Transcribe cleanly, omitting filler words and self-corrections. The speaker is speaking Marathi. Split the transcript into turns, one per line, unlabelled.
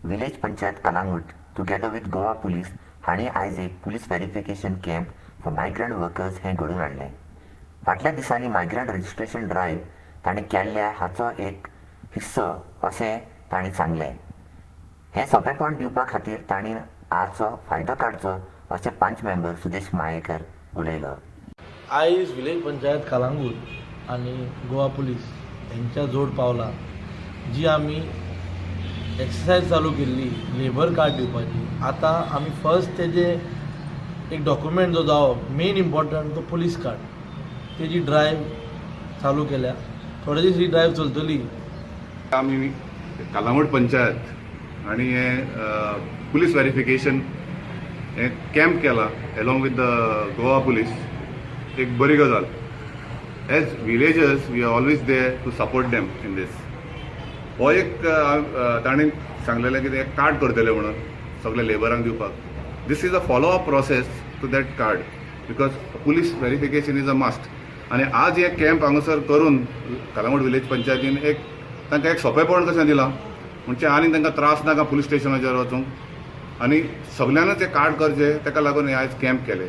Village panchayat Calangute together with Goa police हांणी आयज एक police verification camp for migrant workers हें घडोवन हाडलें. फाटल्या दिसांनी मायग्रंट रजिस्ट्रेशन ड्रायव्ह तांणी केल्ल्या हाचो एक हिस्सो अशें तांणी सांगलें. हें सोंपेपण दिवपा खातीर तांणी हाचो फायदो काडचो अशें पंच मेंबर सुदेश मायेकर उलयलो.
आयज विलेज पंचायत कलांगूट आनी गोवा पुलीस हेंच्या जोड पावला जी आमी एक्सरसायज चालू केल्ली लेबर कार्ड दिवपाची. आतां आमी फर्स्ट तेजे एक डॉक्युमेंट जो जावप मेन इम्पॉर्टंट तो पुलीस कार्ड, तेजी ड्रायव्ह चालू केल्या. थोडे दीस ही ड्रायव्ह चलतली.
आमी कलांगूट पंचायत आणि हे पुलीस व्हेरिफिकेशन हे कॅम्प केला along with the Goa police. एक बरी गजाल. As villagers we are always there to support them in these. हो एक ताणें सांगलेलें की एक कार्ड करतले म्हणून सगळ्या लेबरांक दिवपाक. This is a follow up process to that card because police verification is a must. आनी आज हे कॅम्प हांगासर करून कलांगूट विलेज पंचायतीन एक तांकां एक सोंपेपण कशें दिलां म्हणजे आनी तांकां त्रास नाका पुलीस स्टेशनाचेर वचूंक. आनी सगळ्यांनाच हें कार्ड करचें ताका लागून हे आयज कॅम्प केले.